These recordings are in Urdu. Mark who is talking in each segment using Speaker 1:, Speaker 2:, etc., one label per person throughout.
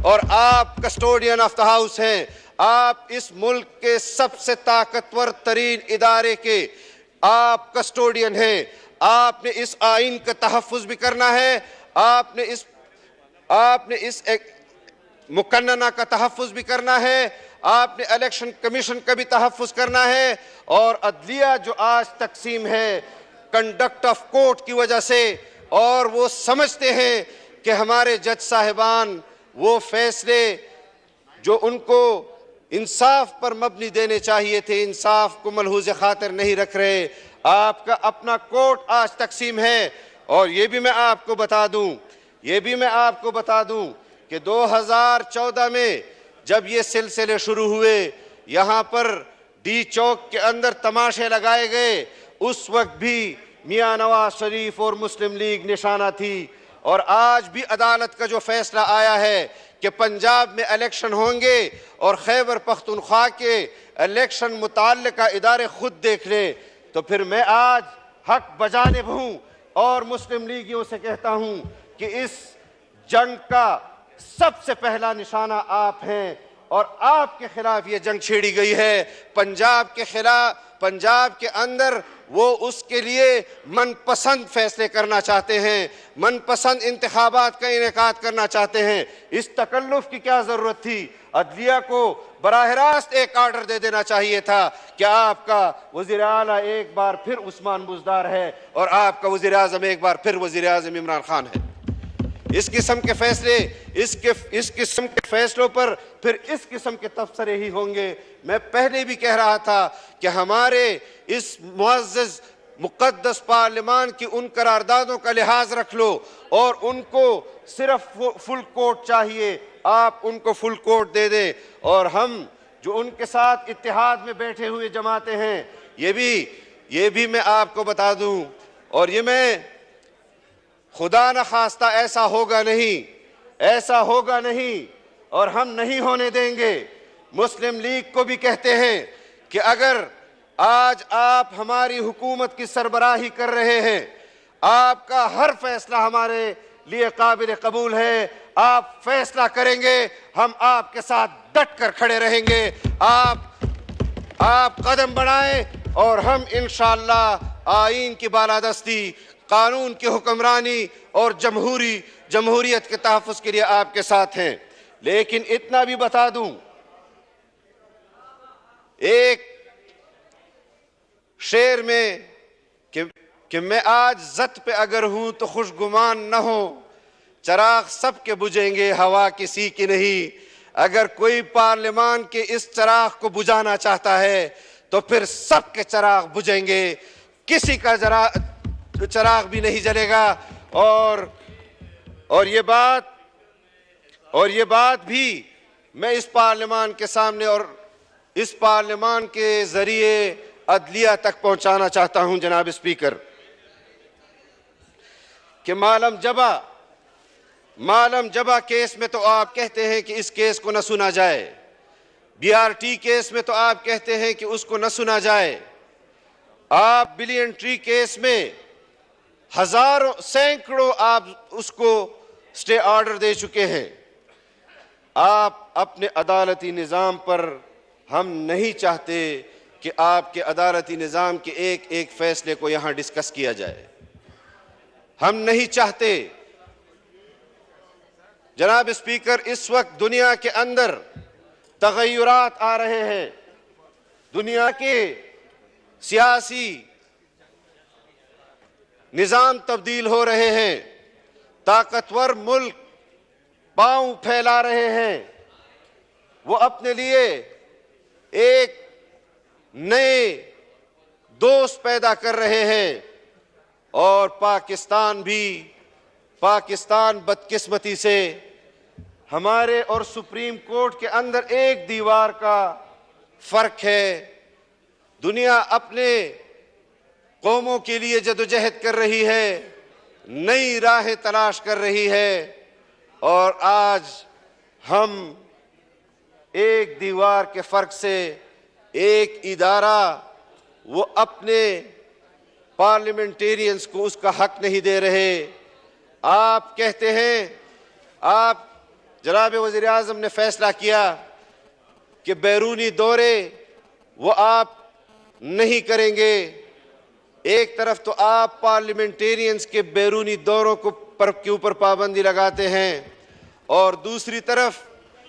Speaker 1: اور آپ کسٹوڈین آف دا ہاؤس ہیں. آپ اس ملک کے سب سے طاقتور ترین ادارے کے آپ کسٹوڈین ہیں. آپ نے اس آئین کا تحفظ بھی کرنا ہے, آپ نے اس مقننہ کا تحفظ بھی کرنا ہے, آپ نے الیکشن کمیشن کا بھی تحفظ کرنا ہے. اور عدلیہ جو آج تقسیم ہے کنڈکٹ آف کورٹ کی وجہ سے, اور وہ سمجھتے ہیں کہ ہمارے جج صاحبان وہ فیصلے جو ان کو انصاف پر مبنی دینے چاہیے تھے, انصاف کو ملحوظ خاطر نہیں رکھ رہے. آپ کا اپنا کورٹ آج تقسیم ہے. اور یہ بھی میں آپ کو بتا دوں کہ 2014 میں جب یہ سلسلے شروع ہوئے, یہاں پر ڈی چوک کے اندر تماشے لگائے گئے, اس وقت بھی میاں نواز شریف اور مسلم لیگ نشانہ تھی. اور آج بھی عدالت کا جو فیصلہ آیا ہے کہ پنجاب میں الیکشن ہوں گے اور خیبر پختونخوا کے الیکشن متعلقہ ادارے خود دیکھ لیں, تو پھر میں آج حق بجانب ہوں اور مسلم لیگیوں سے کہتا ہوں کہ اس جنگ کا سب سے پہلا نشانہ آپ ہیں, اور آپ کے خلاف یہ جنگ چھیڑی گئی ہے. پنجاب کے خلاف, پنجاب کے اندر وہ اس کے لیے من پسند فیصلے کرنا چاہتے ہیں, من پسند انتخابات کا انعقاد کرنا چاہتے ہیں. اس تکلف کی کیا ضرورت تھی؟ عدلیہ کو براہ راست ایک آرڈر دے دینا چاہیے تھا کہ آپ کا وزیر اعلیٰ ایک بار پھر عثمان بزدار ہے اور آپ کا وزیر اعظم ایک بار پھر وزیر اعظم عمران خان ہے. اس قسم کے فیصلے, اس قسم کے فیصلوں پر پھر اس قسم کے تبصرے ہی ہوں گے. میں پہلے بھی کہہ رہا تھا کہ ہمارے اس معزز مقدس پارلیمان کی ان قراردادوں کا لحاظ رکھ لو, اور ان کو صرف فل کوٹ چاہیے, آپ ان کو فل کوٹ دے دیں. اور ہم جو ان کے ساتھ اتحاد میں بیٹھے ہوئے جماعتیں ہیں, یہ بھی میں آپ کو بتا دوں, اور یہ میں خدا نہ خواستہ ایسا ہوگا نہیں, اور ہم نہیں ہونے دیں گے. مسلم لیگ کو بھی کہتے ہیں کہ اگر آج آپ ہماری حکومت کی سربراہی کر رہے ہیں, آپ کا ہر فیصلہ ہمارے لیے قابل قبول ہے, آپ فیصلہ کریں گے, ہم آپ کے ساتھ ڈٹ کر کھڑے رہیں گے. آپ قدم بڑھائیں اور ہم انشاءاللہ آئین کی بالادستی, قانون کی حکمرانی اور جمہوریت کے تحفظ کے لیے آپ کے ساتھ ہیں. لیکن اتنا بھی بتا دوں, ایک شعر میں کہ میں آج ذات پہ اگر ہوں تو خوش گمان نہ ہو, چراغ سب کے بجھیں گے ہوا کسی کی نہیں. اگر کوئی پارلیمان کے اس چراغ کو بجھانا چاہتا ہے تو پھر سب کے چراغ بجھیں گے, کسی کا چراغ بھی نہیں جلے گا. اور یہ بات بھی میں اس پارلیمان کے سامنے اور اس پارلیمان کے ذریعے عدلیہ تک پہنچانا چاہتا ہوں جناب اسپیکر, کہ معلم جبا کیس میں تو آپ کہتے ہیں کہ اس کیس کو نہ سنا جائے, بی آر ٹی کیس میں تو آپ کہتے ہیں کہ اس کو نہ سنا جائے, آپ بلین ٹری کیس میں سینکڑوں آپ اس کو سٹے آرڈر دے چکے ہیں. آپ اپنے عدالتی نظام پر, ہم نہیں چاہتے کہ آپ کے عدالتی نظام کے ایک ایک فیصلے کو یہاں ڈسکس کیا جائے, ہم نہیں چاہتے. جناب اسپیکر, اس وقت دنیا کے اندر تغیرات آ رہے ہیں, دنیا کے سیاسی نظام تبدیل ہو رہے ہیں, طاقتور ملک پاؤں پھیلا رہے ہیں, وہ اپنے لیے ایک نئے دوست پیدا کر رہے ہیں. اور پاکستان بدقسمتی سے ہمارے اور سپریم کورٹ کے اندر ایک دیوار کا فرق ہے. دنیا اپنے قوموں کے لیے جدوجہد کر رہی ہے, نئی راہیں تلاش کر رہی ہے, اور آج ہم ایک دیوار کے فرق سے ایک ادارہ وہ اپنے پارلیمنٹیرینز کو اس کا حق نہیں دے رہے. آپ کہتے ہیں, آپ جناب وزیر اعظم نے فیصلہ کیا کہ بیرونی دورے وہ آپ نہیں کریں گے. ایک طرف تو آپ پارلیمنٹیرینز کے بیرونی دوروں کے اوپر پابندی لگاتے ہیں اور دوسری طرف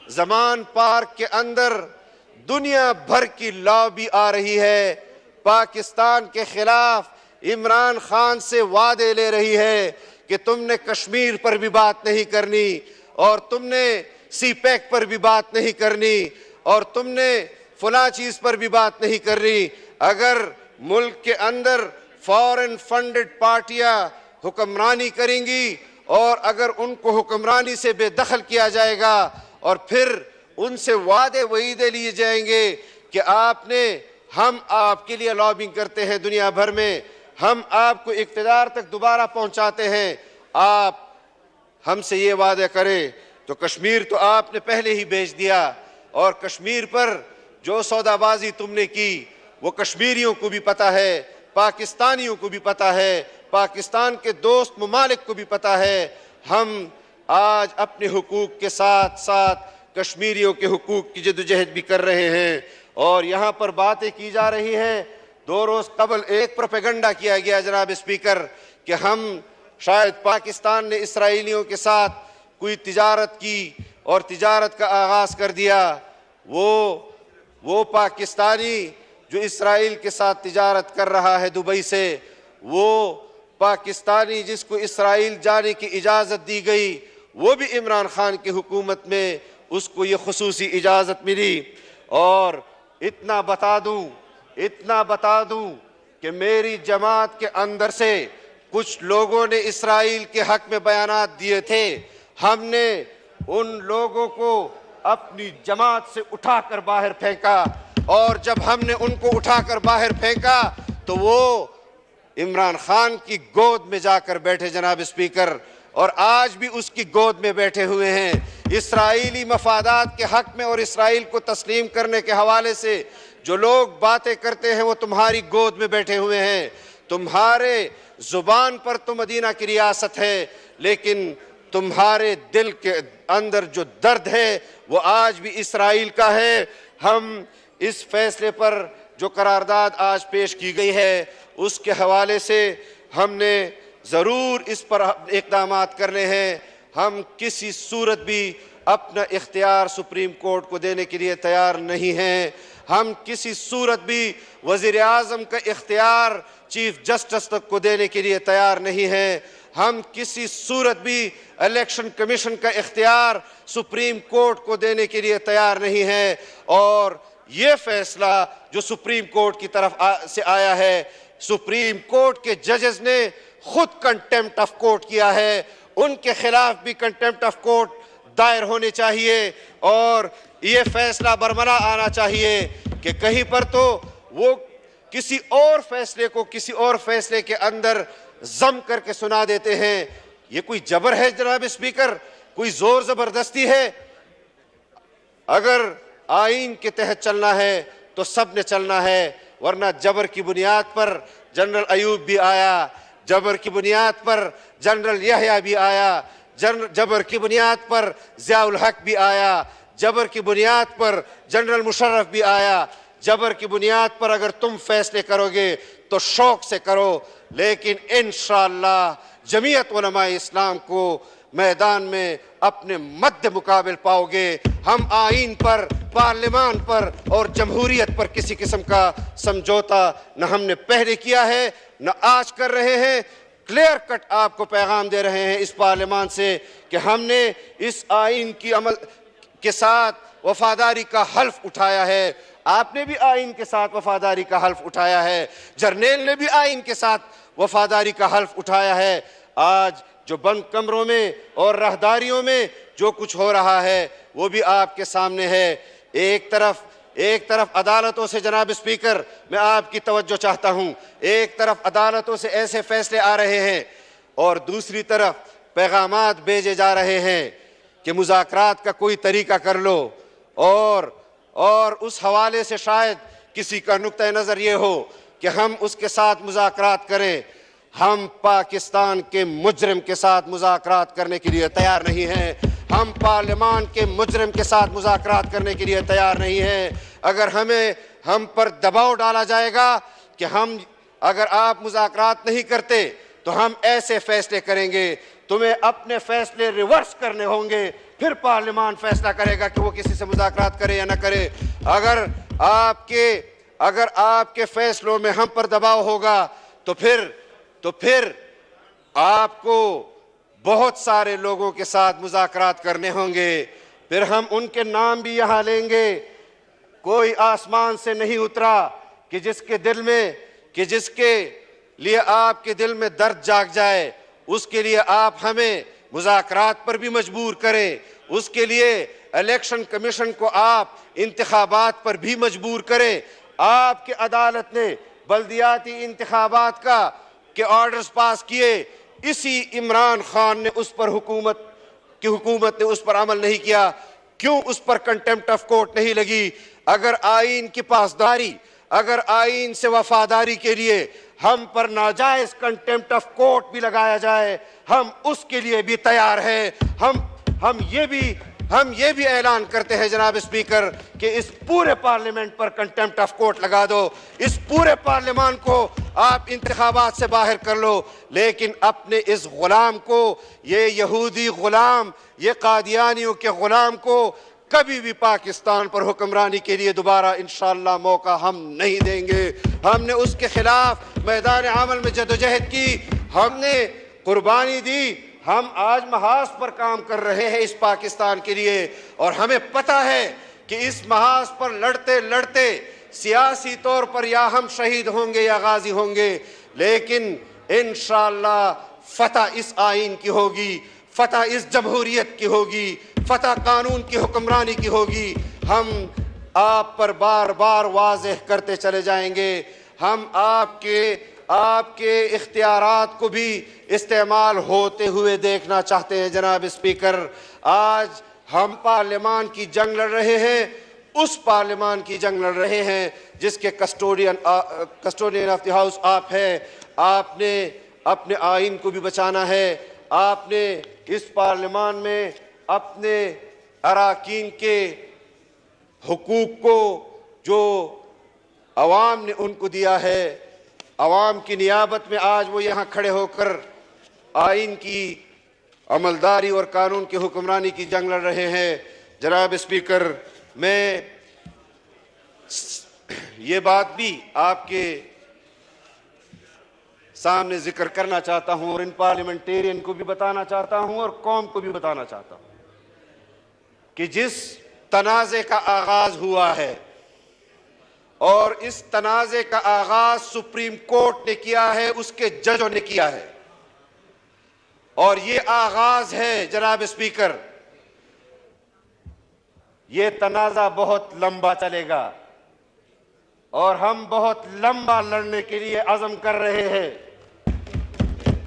Speaker 1: زمان پارک کے اندر دنیا بھر کی لابی آ رہی ہے، پاکستان کے خلاف عمران خان سے وعدے لے رہی ہے کہ تم نے کشمیر پر بھی بات نہیں کرنی اور تم نے سی پیک پر بھی بات نہیں کرنی اور تم نے فلاں چیز پر بھی بات نہیں کرنی. اگر ملک کے اندر فورن فنڈڈ پارٹیاں حکمرانی کریں گی اور اگر ان کو حکمرانی سے بے دخل کیا جائے گا اور پھر ان سے وعدے وعیدے لیے جائیں گے کہ ہم آپ کے لیے لابنگ کرتے ہیں دنیا بھر میں، ہم آپ کو اقتدار تک دوبارہ پہنچاتے ہیں، آپ ہم سے یہ وعدے کریں تو کشمیر تو آپ نے پہلے ہی بیچ دیا. اور کشمیر پر جو سودا بازی تم نے کی وہ کشمیریوں کو بھی پتہ ہے، پاکستانیوں کو بھی پتہ ہے، پاکستان کے دوست ممالک کو بھی پتہ ہے. ہم آج اپنے حقوق کے ساتھ ساتھ کشمیریوں کے حقوق کی جدوجہد بھی کر رہے ہیں. اور یہاں پر باتیں کی جا رہی ہیں. 2 روز قبل ایک پروپیگنڈا کیا گیا جناب اسپیکر کہ ہم شاید پاکستان نے اسرائیلیوں کے ساتھ کوئی تجارت کی اور تجارت کا آغاز کر دیا. وہ پاکستانی جو اسرائیل کے ساتھ تجارت کر رہا ہے دبئی سے، وہ پاکستانی جس کو اسرائیل جانے کی اجازت دی گئی، وہ بھی عمران خان کی حکومت میں اس کو یہ خصوصی اجازت ملی. اور اتنا بتا دوں کہ میری جماعت کے اندر سے کچھ لوگوں نے اسرائیل کے حق میں بیانات دیے تھے. ہم نے ان لوگوں کو اپنی جماعت سے اٹھا کر باہر پھینکا اور جب ہم نے ان کو اٹھا کر باہر پھینکا تو وہ عمران خان کی گود میں جا کر بیٹھے جناب اسپیکر، اور آج بھی اس کی گود میں بیٹھے ہوئے ہیں. اسرائیلی مفادات کے حق میں اور اسرائیل کو تسلیم کرنے کے حوالے سے جو لوگ باتیں کرتے ہیں وہ تمہاری گود میں بیٹھے ہوئے ہیں. تمہارے زبان پر تو مدینہ کی ریاست ہے لیکن تمہارے دل کے اندر جو درد ہے وہ آج بھی اسرائیل کا ہے. ہم اس فیصلے پر جو قرارداد آج پیش کی گئی ہے اس کے حوالے سے ہم نے ضرور اس پر اقدامات کرنے ہیں. ہم کسی صورت بھی اپنا اختیار سپریم کورٹ کو دینے کے لیے تیار نہیں ہیں. ہم کسی صورت بھی وزیر اعظم کا اختیار چیف جسٹس تک کو دینے کے لیے تیار نہیں ہیں. ہم کسی صورت بھی الیکشن کمیشن کا اختیار سپریم کورٹ کو دینے کے لیے تیار نہیں ہیں. اور یہ فیصلہ جو سپریم کورٹ کی طرف سے آیا ہے، سپریم کورٹ کے ججز نے خود کنٹیمپٹ آف کورٹ کیا ہے، ان کے خلاف بھی کنٹیمپٹ آف کورٹ دائر ہونے چاہیے اور یہ فیصلہ برملا آنا چاہیے کہ کہیں پر تو وہ کسی اور فیصلے کے اندر ضم کر کے سنا دیتے ہیں. یہ کوئی جبر ہے جناب اسپیکر؟ کوئی زور زبردستی ہے؟ اگر آئین کے تحت چلنا ہے تو سب نے چلنا ہے، ورنہ جبر کی بنیاد پر جنرل ایوب بھی آیا، جبر کی بنیاد پر جنرل یحییٰ بھی آیا، جبر کی بنیاد پر ضیاء الحق بھی آیا، جبر کی بنیاد پر جنرل مشرف بھی آیا. جبر کی بنیاد پر اگر تم فیصلے کرو گے تو شوق سے کرو، لیکن انشاءاللہ جمعیت علماء اسلام کو میدان میں اپنے مد مقابل پاؤ گے. ہم آئین پر، پارلیمان پر اور جمہوریت پر کسی قسم کا سمجھوتا نہ ہم نے پہلے کیا ہے نہ آج کر رہے ہیں. کلیئر کٹ آپ کو پیغام دے رہے ہیں اس پارلیمان سے کہ ہم نے اس آئین کی عمل کے ساتھ وفاداری کا حلف اٹھایا ہے. آپ نے بھی آئین کے ساتھ وفاداری کا حلف اٹھایا ہے، جرنیل نے بھی آئین کے ساتھ وفاداری کا حلف اٹھایا ہے. آج جو بند کمروں میں اور راہداریوں میں جو کچھ ہو رہا ہے وہ بھی آپ کے سامنے ہے. ایک طرف عدالتوں سے جناب اسپیکر میں آپ کی توجہ چاہتا ہوں، ایک طرف عدالتوں سے ایسے فیصلے آ رہے ہیں اور دوسری طرف پیغامات بھیجے جا رہے ہیں کہ مذاکرات کا کوئی طریقہ کر لو، اور اس حوالے سے شاید کسی کا نقطہ نظر یہ ہو کہ ہم اس کے ساتھ مذاکرات کریں. ہم پاکستان کے مجرم کے ساتھ مذاکرات کرنے کے لیے تیار نہیں ہیں. ہم پارلیمان کے مجرم کے ساتھ مذاکرات کرنے کے لیے تیار نہیں ہیں۔ اگر ہم پر دباؤ ڈالا جائے گا کہ اگر آپ مذاکرات نہیں کرتے تو ہم ایسے فیصلے کریں گے، تمہیں اپنے فیصلے ریورس کرنے ہوں گے، پھر پارلیمان فیصلہ کرے گا کہ وہ کسی سے مذاکرات کرے یا نہ کرے۔ اگر آپ کے فیصلوں میں ہم پر دباؤ ہوگا تو پھر آپ کو بہت سارے لوگوں کے ساتھ مذاکرات کرنے ہوں گے، پھر ہم ان کے نام بھی یہاں لیں گے۔ کوئی آسمان سے نہیں اترا کہ جس کے لیے آپ کے دل میں درد جاگ جائے، اس کے لیے آپ ہمیں مذاکرات پر بھی مجبور کریں، اس کے لیے الیکشن کمیشن کو آپ انتخابات پر بھی مجبور کریں۔ آپ کی عدالت نے بلدیاتی انتخابات کے آرڈرز پاس کیے، اسی عمران خان نے حکومت نے اس پر عمل نہیں کیا، کیوں اس پر کنٹمپٹ آف کورٹ نہیں لگی؟ اگر آئین کی پاسداری، اگر آئین سے وفاداری کے لیے ہم پر ناجائز کنٹمپٹ آف کورٹ بھی لگایا جائے، ہم اس کے لیے بھی تیار ہیں۔ ہم یہ بھی اعلان کرتے ہیں جناب اسپیکر کہ اس پورے parliament per contempt of court لگا دو، اس پورے پارلیمان کو آپ انتخابات سے باہر کر لو، لیکن اپنے اس غلام کو، یہ یہودی غلام، یہ قادیانیوں کے غلام کو کبھی بھی پاکستان پر حکمرانی کے لیے دوبارہ انشاءاللہ موقع ہم نہیں دیں گے۔ ہم نے اس کے خلاف میدان عمل میں جدوجہد کی، ہم نے قربانی دی، ہم آج محاذ پر کام کر رہے ہیں اس پاکستان کے لیے، اور ہمیں پتہ ہے کہ اس محاذ پر لڑتے لڑتے سیاسی طور پر یا ہم شہید ہوں گے یا غازی ہوں گے، لیکن انشاءاللہ فتح اس آئین کی ہوگی، فتح اس جمہوریت کی ہوگی، فتح قانون کی حکمرانی کی ہوگی۔ ہم آپ پر بار بار واضح کرتے چلے جائیں گے، ہم آپ کے اختیارات کو بھی استعمال ہوتے ہوئے دیکھنا چاہتے ہیں۔ جناب اسپیکر، آج ہم پارلیمان کی جنگ لڑ رہے ہیں، اس پارلیمان کی جنگ لڑ رہے ہیں جس کے کسٹوڈین آف دی ہاؤس آپ ہیں۔ آپ نے اپنے آئین کو بھی بچانا ہے، آپ نے اس پارلیمان میں اپنے اراکین کے حقوق کو جو عوام نے ان کو دیا ہے، عوام کی نیابت میں آج وہ یہاں کھڑے ہو کر آئین کی عملداری اور قانون کی حکمرانی کی جنگ لڑ رہے ہیں۔ جناب اسپیکر، میں یہ بات بھی آپ کے سامنے ذکر کرنا چاہتا ہوں اور ان پارلیمنٹیرین کو بھی بتانا چاہتا ہوں اور قوم کو بھی بتانا چاہتا ہوں کہ جس تنازع کا آغاز ہوا ہے اور اس تنازع کا آغاز سپریم کورٹ نے کیا ہے، اس کے ججوں نے کیا ہے، اور یہ آغاز ہے جناب اسپیکر، یہ تنازع بہت لمبا چلے گا اور ہم بہت لمبا لڑنے کے لیے عزم کر رہے ہیں۔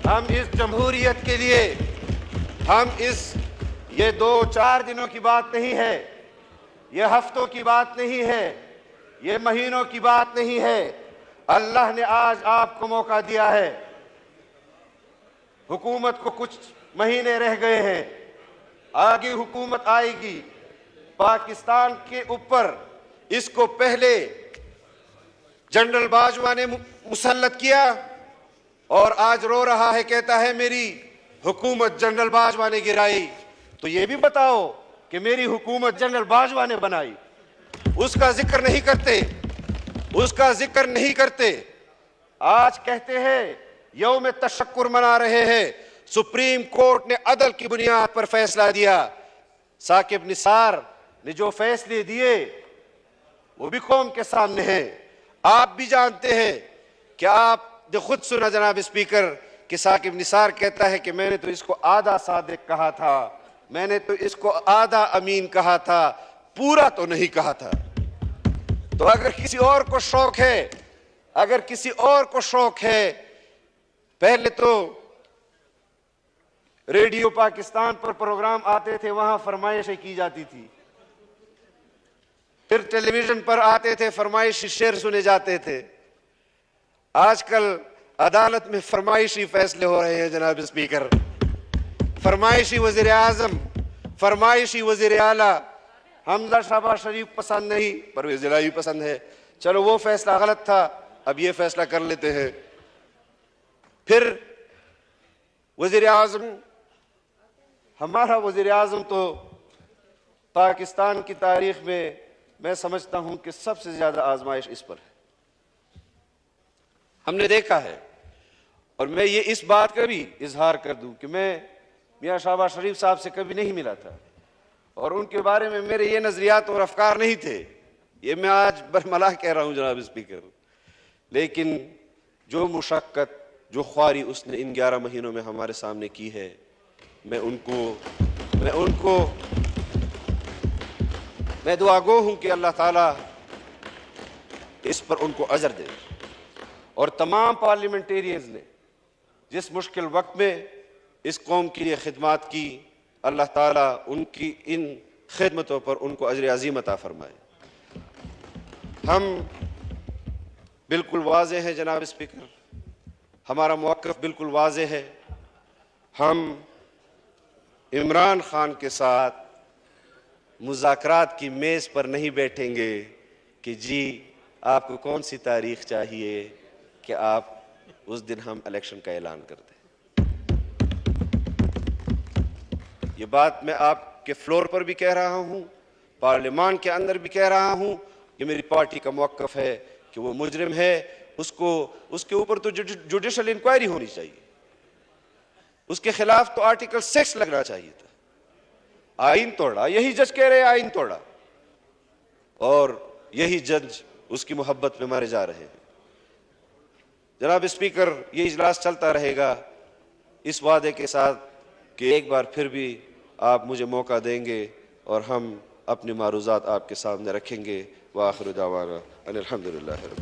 Speaker 1: ہم اس جمہوریت کے لیے، یہ 2-4 دنوں کی بات نہیں ہے، یہ ہفتوں کی بات نہیں ہے، یہ مہینوں کی بات نہیں ہے، اللہ نے آج آپ کو موقع دیا ہے۔ حکومت کو کچھ مہینے رہ گئے ہیں، آگے حکومت آئے گی، پاکستان کے اوپر اس کو پہلے جنرل باجوہ نے مسلط کیا اور آج رو رہا ہے، کہتا ہے میری حکومت جنرل باجوہ نے گرائی۔ تو یہ بھی بتاؤ کہ میری حکومت جنرل باجوہ نے بنائی، اس کا ذکر نہیں کرتے، آج کہتے ہیں یوم تشکر منا رہے ہیں۔ سپریم کورٹ نے عدل کی بنیاد پر فیصلہ دیا، ثاقب نثار نے جو فیصلے دیے وہ بھی قوم کے سامنے ہیں، آپ بھی جانتے ہیں کہ آپ نے خود سنا جناب اسپیکر کہ ثاقب نثار کہتا ہے کہ میں نے تو اس کو آدھا صادق کہا تھا، میں نے تو اس کو آدھا امین کہا تھا، پورا تو نہیں کہا تھا۔ تو اگر کسی اور کو شوق ہے، پہلے تو ریڈیو پاکستان پر پروگرام آتے تھے، وہاں فرمائشیں کی جاتی تھی، پھر ٹیلی ویژن پر آتے تھے، فرمائشی شعر سنے جاتے تھے۔ آج کل عدالت میں فرمائشی فیصلے ہو رہے ہیں جناب اسپیکر، فرمائشی وزیر اعظم، فرمائشی وزیر اعلیٰ حمزہ شہباز شریف پسند نہیں، پرویز الہی پسند ہے، چلو وہ فیصلہ غلط تھا، اب یہ فیصلہ کر لیتے ہیں۔ پھر وزیر اعظم، ہمارا وزیر اعظم تو پاکستان کی تاریخ میں سمجھتا ہوں کہ سب سے زیادہ آزمائش اس پر ہے، ہم نے دیکھا ہے۔ اور میں یہ اس بات کا بھی اظہار کر دوں کہ میں میاں شہباز شریف صاحب سے کبھی نہیں ملا تھا، اور ان کے بارے میں میرے یہ نظریات اور افکار نہیں تھے، یہ میں آج برملا کہہ رہا ہوں جناب اسپیکر، لیکن جو مشقت، جو خواری اس نے ان 11 مہینوں میں ہمارے سامنے کی ہے، میں دعا گو ہوں کہ اللہ تعالیٰ اس پر ان کو اجر دے۔ اور تمام پارلیمنٹیرینز نے جس مشکل وقت میں اس قوم کے لیے خدمات کی، اللہ تعالیٰ ان کی ان خدمتوں پر ان کو اجر عظیم عطا فرمائے۔ ہم بالکل واضح ہیں جناب اسپیکر، ہمارا موقف بالکل واضح ہے، ہم عمران خان کے ساتھ مذاکرات کی میز پر نہیں بیٹھیں گے کہ جی آپ کو کون سی تاریخ چاہیے کہ آپ اس دن ہم الیکشن کا اعلان کر دیں۔ یہ بات میں آپ کے فلور پر بھی کہہ رہا ہوں، پارلیمان کے اندر بھی کہہ رہا ہوں، یہ میری پارٹی کا موقف ہے کہ وہ مجرم ہے، اس کے اوپر تو جوڈیشل انکوائری ہونی چاہیے، اس کے خلاف تو آرٹیکل 6 لگنا چاہیے تھا۔ آئین توڑا، یہی جج کہہ رہے آئین توڑا، اور یہی جج اس کی محبت میں مارے جا رہے ہیں۔ جناب اسپیکر، یہ اجلاس چلتا رہے گا اس وعدے کے ساتھ کہ ایک بار پھر بھی آپ مجھے موقع دیں گے اور ہم اپنی معروضات آپ کے سامنے رکھیں گے۔ وآخر دعوانا ان الحمدللہ رب العالمین۔